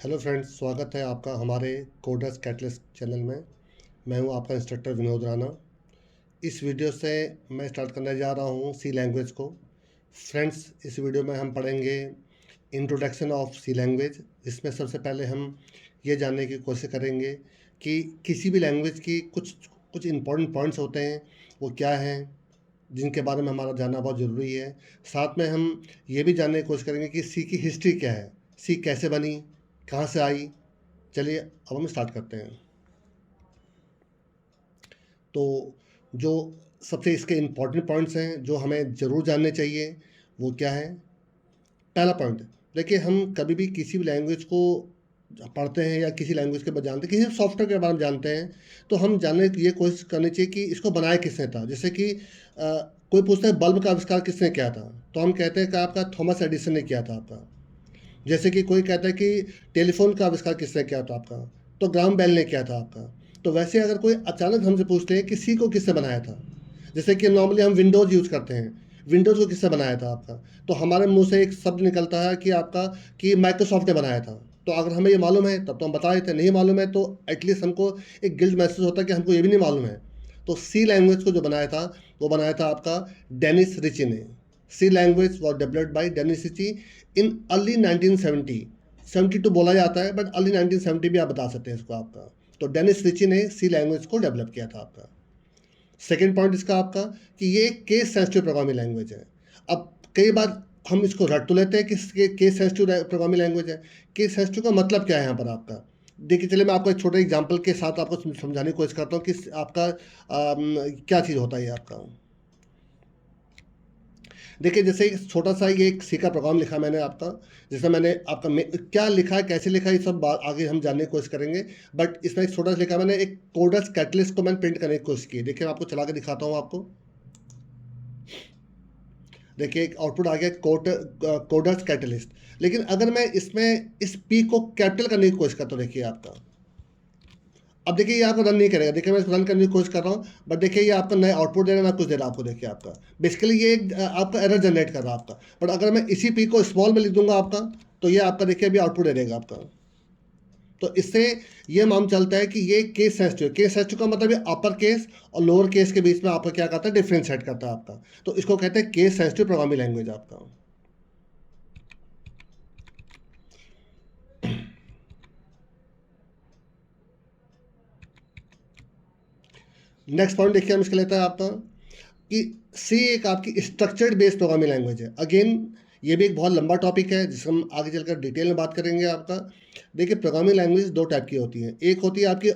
Hello friends, स्वागत है आपका हमारे कोडर्स कैटलिस्ट चैनल में। मैं हूं आपका इंस्ट्रक्टर विनोद राणा। इस वीडियो से मैं स्टार्ट करने जा रहा हूं सी लैंग्वेज को। फ्रेंड्स, इस वीडियो में हम पढ़ेंगे इंट्रोडक्शन ऑफ सी लैंग्वेज, जिसमें सबसे पहले हम ये जानने की कोशिश करेंगे कि किसी भी लैंग्वेज की कुछ कुछ इंपॉर्टेंट पॉइंट्स होते हैं, वो क्या हैं, जिनके बारे में हमारा जानना बहुत ज़रूरी है। साथ में हम ये भी जानने की कोशिश करेंगे कि सी की हिस्ट्री क्या है, सी कैसे बनी, कहाँ से आई। चलिए अब हम स्टार्ट करते हैं। तो जो सबसे इसके इम्पॉर्टेंट पॉइंट्स हैं जो हमें ज़रूर जानने चाहिए, वो क्या है। पहला पॉइंट, देखिए, हम कभी भी किसी भी लैंग्वेज को पढ़ते हैं या किसी लैंग्वेज के बारे में जानते हैं, किसी सॉफ्टवेयर के बारे में जानते हैं, तो हम जानने की ये कोशिश करनी चाहिए कि इसको बनाया किसने था। जैसे कि कोई पूछता है बल्ब का आविष्कार किसने किया था, तो हम कहते हैं कि आपका थॉमस एडिसन ने किया था आपका। जैसे कि कोई कहता है कि टेलीफोन का आविष्कार किसने किया था आपका, तो ग्राहम बेल ने किया था आपका। तो वैसे अगर कोई अचानक हमसे पूछते हैं कि सी को किसने बनाया था, जैसे कि नॉर्मली हम विंडोज़ यूज़ करते हैं, विंडोज़ को किसने बनाया था आपका, तो हमारे मुंह से एक शब्द निकलता है कि आपका कि माइक्रोसॉफ्ट ने बनाया था। तो अगर हमें ये मालूम है तब तो हम बता देते हैं, नहीं मालूम है तो एटलीस्ट हमको एक गिल्ट महसूस होता है कि हमको ये भी नहीं मालूम है। तो सी लैंग्वेज को जो बनाया था, वो बनाया था आपका डेनिस रिची ने। C language was developed by Dennis Ritchie in early 1970। 72 बोला जाता है, बट अर्ली 1970 भी आप बता सकते हैं इसको आपका। तो डेनिस रिची ने सी लैंग्वेज को डेवलप किया था आपका। सेकेंड पॉइंट इसका आपका कि ये एक केस सेंसिटिव प्रोग्रामिंग लैंग्वेज है। अब कई बार हम इसको रट तो लेते हैं कि केस सेंसिटिव प्रोग्रामिंग लैंग्वेज है। केस सेंसिटिव का मतलब क्या है यहाँ पर आपका। देखिए, चलिए मैं आपको एक छोटे एग्जांपल के साथ आपको समझाने की कोशिश करता हूँ कि आपका क्या चीज़ होता है ये आपका। देखिए, जैसे एक छोटा सा ये एक सी का प्रोग्राम लिखा मैंने आपका, जिसमें मैंने आपका क्या लिखा है, कैसे लिखा है, ये सब बात आगे हम जानने की कोशिश करेंगे। बट इसमें एक छोटा सा लिखा मैंने, एक कोडर्स कैटलिस्ट को मैंने प्रिंट करने की कोशिश की। देखिए, मैं आपको चला के दिखाता हूँ आपको। देखिए, एक आउटपुट आ गया कोडर्स कैटलिस्ट। लेकिन अगर मैं इसमें इस पी को कैपिटल करने की कोशिश करता हूँ, देखिए आपका, अब देखिए ये आपको रन नहीं करेगा। देखिए मैं इसको रन करने की कोशिश कर रहा हूँ, बट देखिए ये आपका नया आउटपुट दे रहा है, ना कुछ दे रहा है आपको। देखिए आपका बेसिकली ये एक आपका एरर जनरेट कर रहा है आपका। बट अगर मैं इसी पी को स्मॉल में लिख दूंगा आपका, तो ये आपका देखिए अभी आउटपुट दे देगा आपका। तो इससे ये मालूम चलता है कि ये केस सेंसिटिव। केस सेंसिटिव का मतलब ये अपर केस और लोअर केस के बीच में आपका क्या करता है, डिफ्रेंशिएट करता है आपका। तो इसको कहते हैं केस सेंसिटिव प्रोग्रामिंग लैंग्वेज आपका। नेक्स्ट पॉइंट देखिए हम इसके लेते हैं आपका कि सी एक आपकी स्ट्रक्चर्ड बेस्ड प्रोग्रामिंग लैंग्वेज है। अगेन ये भी एक बहुत लंबा टॉपिक है जिसको हम आगे चलकर डिटेल में बात करेंगे आपका। देखिए, प्रोग्रामिंग लैंग्वेज दो टाइप की होती हैं। एक होती है आपकी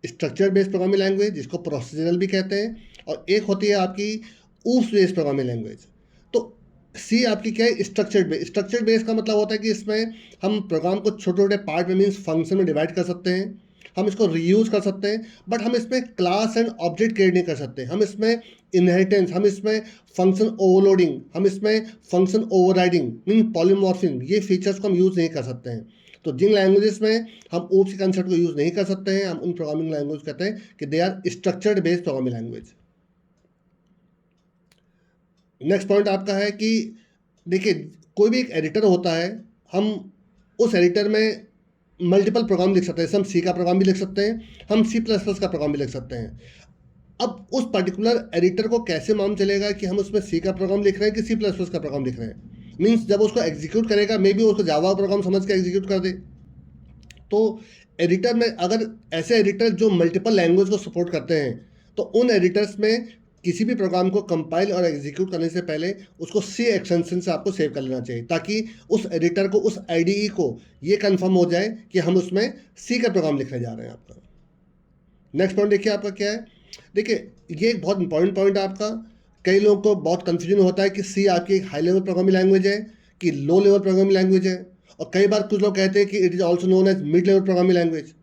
स्ट्रक्चर्ड बेस्ड प्रोग्रामिंग लैंग्वेज, जिसको प्रोसीजरल भी कहते हैं, और एक होती है आपकी ऊप्स बेस्ड प्रोग्रामिंग लैंग्वेज। तो सी आपकी क्या है, स्ट्रक्चर्ड बेस्ड। स्ट्रक्चर्ड बेस्ड का मतलब होता है कि इसमें हम प्रोग्राम को छोटे छोटे पार्ट में, मीन्स फंक्शन में डिवाइड कर सकते हैं, हम इसको रीयूज़ कर सकते हैं। बट हम इसमें क्लास एंड ऑब्जेक्ट क्रिएट नहीं कर सकते। हम इसमें इनहेरिटेंस, हम इसमें फंक्शन ओवरलोडिंग, हम इसमें फंक्शन ओवरराइडिंग, मीन पॉलीमॉर्फिज्म, ये फीचर्स को हम यूज़ नहीं कर सकते हैं। तो जिन लैंग्वेजेस में हम ओप्स के कंसेप्ट को यूज़ नहीं कर सकते हैं, हम उन प्रोग्रामिंग लैंग्वेज कहते हैं कि they are structured based programming language. Next point आपका है कि देखिए, कोई भी एक एडिटर होता है, हम उस एडिटर में मल्टीपल प्रोग्राम लिख सकते हैं। जैसे हम सी का प्रोग्राम भी लिख सकते हैं, हम सी प्लस प्लस का प्रोग्राम भी लिख सकते हैं। अब उस पर्टिकुलर एडिटर को कैसे मालूम चलेगा कि हम उसमें सी का प्रोग्राम लिख रहे हैं कि सी प्लस प्लस का प्रोग्राम लिख रहे हैं। मीन्स जब उसको एग्जीक्यूट करेगा, मे बी उसको जावा प्रोग्राम समझ के एग्जीक्यूट कर दे। तो एडिटर में अगर ऐसे एडिटर जो मल्टीपल लैंग्वेज को सपोर्ट करते हैं, तो उन एडिटर्स में किसी भी प्रोग्राम को कंपाइल और एग्जीक्यूट करने से पहले उसको सी एक्सटेंशन से आपको सेव कर लेना चाहिए, ताकि उस एडिटर को, उस आईडीई को ये कंफर्म हो जाए कि हम उसमें सी का प्रोग्राम लिखने जा रहे हैं आपका। नेक्स्ट पॉइंट देखिए आपका क्या है। देखिए, ये एक बहुत इंपॉर्टेंट पॉइंट है आपका। कई लोगों को बहुत कन्फ्यूजन होता है कि सी आपकी एक हाई लेवल प्रोग्रामिंग लैंग्वेज है कि लो लेवल प्रोग्रामिंग लैंग्वेज है, और कई बार कुछ लोग कहते हैं कि it is also known as mid level programming language.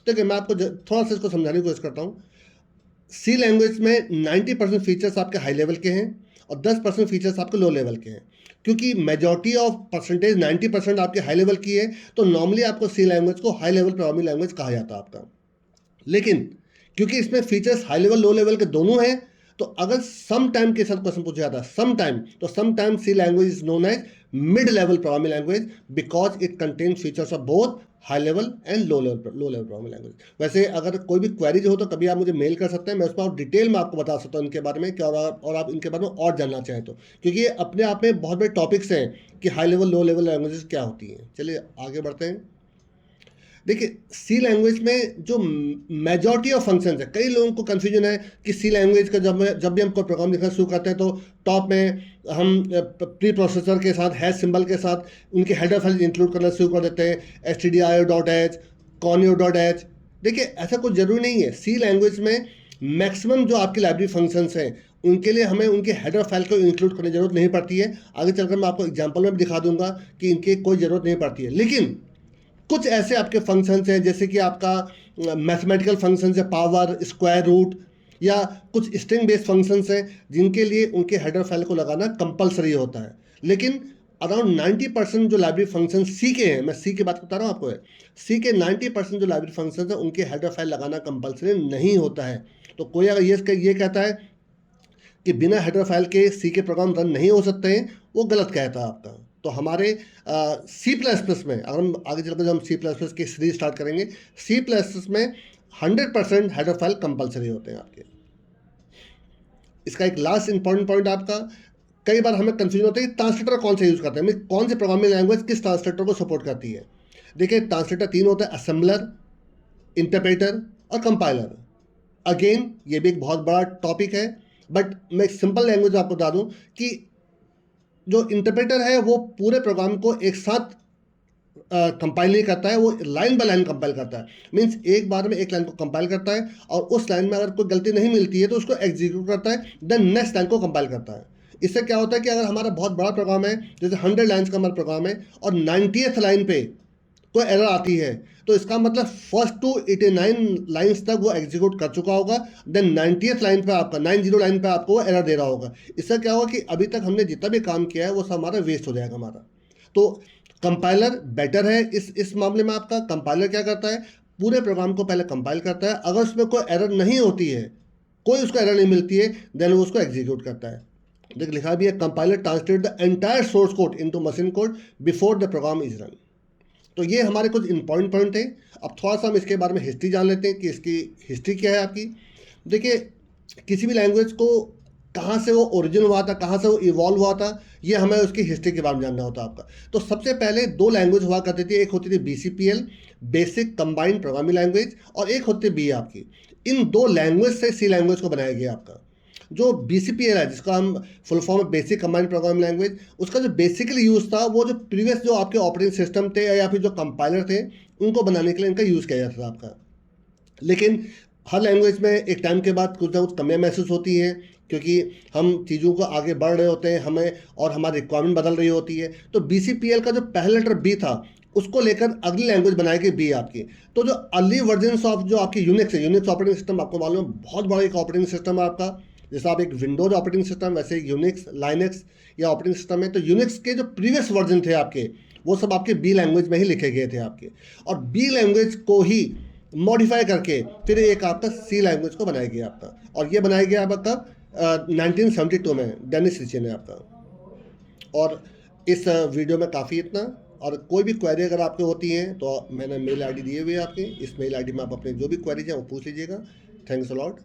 देखिए, मैं आपको थोड़ा सा इसको समझाने की कोशिश करता हूँ। सी लैंग्वेज में 90% फीचर्स आपके हाई लेवल के हैं और 10% फीचर्स आपके लो लेवल के हैं। क्योंकि मेजॉरिटी ऑफ परसेंटेज 90% आपके हाई लेवल की है, तो नॉर्मली आपको सी लैंग्वेज को हाई लेवल प्रोग्रामिंग लैंग्वेज कहा जाता है आपका। लेकिन क्योंकि इसमें features high level low level के दोनों हैं, तो अगर सम टाइम के साथ क्वेश्चन पूछा जाता है, सम टाइम, तो some time C language is known as mid level programming language because it contain features of both high level and low level programming language. वैसे अगर कोई भी क्वेरीज हो तो कभी आप मुझे मेल कर सकते हैं, मैं उसमें और डिटेल में आपको बता सकता हूँ इनके बारे में क्या, और आप इनके बारे में और जानना चाहें तो, क्योंकि ये अपने आप में बहुत बड़े टॉपिक्स हैं कि high level low level languages क्या होती हैं। चलिए आगे बढ़ते हैं। देखिए सी लैंग्वेज में जो मेजॉरिटी ऑफ फंक्शंस है, कई लोगों को कंफ्यूजन है कि सी लैंग्वेज का जब भी हम कोई प्रोग्राम लिखना शुरू करते हैं तो टॉप में हम प्री प्रोसेसर के साथ हैश सिंबल के साथ उनके हेडर फाइल इंक्लूड करना शुरू कर देते हैं, stdio.h, conio.h। देखिए ऐसा कुछ जरूरी नहीं है। सी लैंग्वेज में मैक्सिमम जो आपकी लाइब्रेरी फंक्शंस हैं उनके लिए हमें उनके हेडर फाइल को इंक्लूड करने की जरूरत नहीं पड़ती है। आगे चलकर मैं आपको एग्जाम्पल में भी दिखा दूंगा कि इनकी कोई ज़रूरत नहीं पड़ती है। लेकिन कुछ ऐसे आपके फंक्शंस हैं जैसे कि आपका मैथमेटिकल फंक्शंस है, पावर, स्क्वायर रूट, या कुछ स्ट्रिंग बेस्ड फंक्शंस हैं जिनके लिए उनके हेडर फाइल को लगाना कंपलसरी होता है। लेकिन अराउंड 90% जो लाइब्रेरी फंक्शन सी के हैं, मैं सी की बात बता रहा हूँ आपको, है सी के 90% जो लाइब्रेरी फंक्शन है उनके हेडर फाइल लगाना कंपलसरी नहीं होता है। तो कोई अगर ये कहता है कि बिना हेडर फाइल के सी के प्रोग्राम रन नहीं हो सकते हैं, वो गलत कहता है आपका। तो हमारे सी प्लस प्लस में, अगर हम आगे चलकर जब हम सी प्लस प्लस की सीरीज स्टार्ट करेंगे, सी प्लस प्लस में 100% हेडर फाइल कंपलसरी होते हैं आपके। इसका एक लास्ट इंपॉर्टेंट पॉइंट आपका, कई बार हमें कंफ्यूजन होता है कि ट्रांसलेटर कौन सा यूज़ करते हैं, कौन से प्रोग्रामिंग लैंग्वेज किस ट्रांसलेटर को सपोर्ट करती है। देखिए ट्रांसलेटर 3 होता है, असेंबलर, इंटरप्रेटर और कंपाइलर। अगेन ये भी एक बहुत बड़ा टॉपिक है, बट मैं एक सिंपल लैंग्वेज आपको बता दूं कि जो इंटरप्रेटर है वो पूरे प्रोग्राम को एक साथ कंपाइल नहीं करता है, वो लाइन बाय लाइन कंपाइल करता है। मींस एक बार में एक लाइन को कंपाइल करता है और उस लाइन में अगर कोई गलती नहीं मिलती है तो उसको एग्जीक्यूट करता है, देन नेक्स्ट लाइन को कंपाइल करता है। इससे क्या होता है कि अगर हमारा बहुत बड़ा प्रोग्राम है, जैसे 100 लाइन्स का हमारा प्रोग्राम है और 90th लाइन पे कोई एरर आती है, तो इसका मतलब फर्स्ट टू 89 लाइन्स तक वो एग्जीक्यूट कर चुका होगा, देन 90th लाइन पे आपका 90 लाइन पे आपको वो एरर दे रहा होगा। इससे क्या होगा कि अभी तक हमने जितना भी काम किया है वो सब हमारा वेस्ट हो जाएगा हमारा। तो कंपाइलर बेटर है इस मामले में। आपका कंपाइलर क्या करता है, पूरे प्रोग्राम को पहले कंपाइल करता है, अगर उसमें कोई एरर नहीं होती है, कोई उसको एरर नहीं मिलती है, देन वो उसको एग्जीक्यूट करता है। देख लिखा भी है, compiler translate the entire source code into machine code before the program is run. तो ये हमारे कुछ इंपॉर्टेंट पॉइंट है। अब थोड़ा सा हम इसके बारे में हिस्ट्री जान लेते हैं कि इसकी हिस्ट्री क्या है आपकी। देखिए किसी भी लैंग्वेज को कहाँ से वो ओरिजिन हुआ था, कहाँ से वो इवॉल्व हुआ था, ये हमें उसकी हिस्ट्री के बारे में जानना होता है आपका। तो सबसे पहले 2 लैंग्वेज हुआ करती थी, एक होती थी BCPL, basic combined programming language, और एक होती थी बी आपकी। इन 2 लैंग्वेज से सी लैंग्वेज को बनाया गया आपका। जो BCPL है, जिसका हम full form basic combined programming language, उसका जो बेसिकली यूज़ था वो जो प्रीवियस जो आपके ऑपरेटिंग सिस्टम थे या फिर जो कंपाइलर थे उनको बनाने के लिए इनका यूज़ किया जाता था आपका। लेकिन हर लैंग्वेज में एक टाइम के बाद कुछ ना कुछ कमियाँ महसूस होती हैं, क्योंकि हम चीज़ों को आगे बढ़ रहे होते हैं, हमें और हमारी रिक्वायरमेंट बदल रही होती है। तो BCPL का जो पहला लेटर B था उसको लेकर अगली लैंग्वेज बनाई गई B आपकी। तो जो अर्ली वर्जन ऑफ जो आपकी यूनिक्स है, यूनिक्स ऑपरेटिंग सिस्टम आपको मालूम है बहुत बड़ा एक ऑपरेटिंग सिस्टम है आपका। जैसा आप एक विंडोज ऑपरेटिंग सिस्टम, वैसे यूनिक्स, लाइनक्स या ऑपरेटिंग सिस्टम है। तो यूनिक्स के जो प्रीवियस वर्जन थे आपके, वो सब आपके B लैंग्वेज में ही लिखे गए थे आपके, और B लैंग्वेज को ही मॉडिफाई करके फिर एक आपका C लैंग्वेज को बनाया गया आपका। और ये बनाया गया आपका 1972 में, डेनिस रिचे ने आपका। और इस वीडियो में काफ़ी इतना। और कोई भी क्वेरी अगर आपके होती हैं तो मैंने मेल ID दिए हुए हैं आपके, इस मेल ID में आप अपने जो भी क्वेरीज हैं वो पूछ लीजिएगा। Thanks a lot.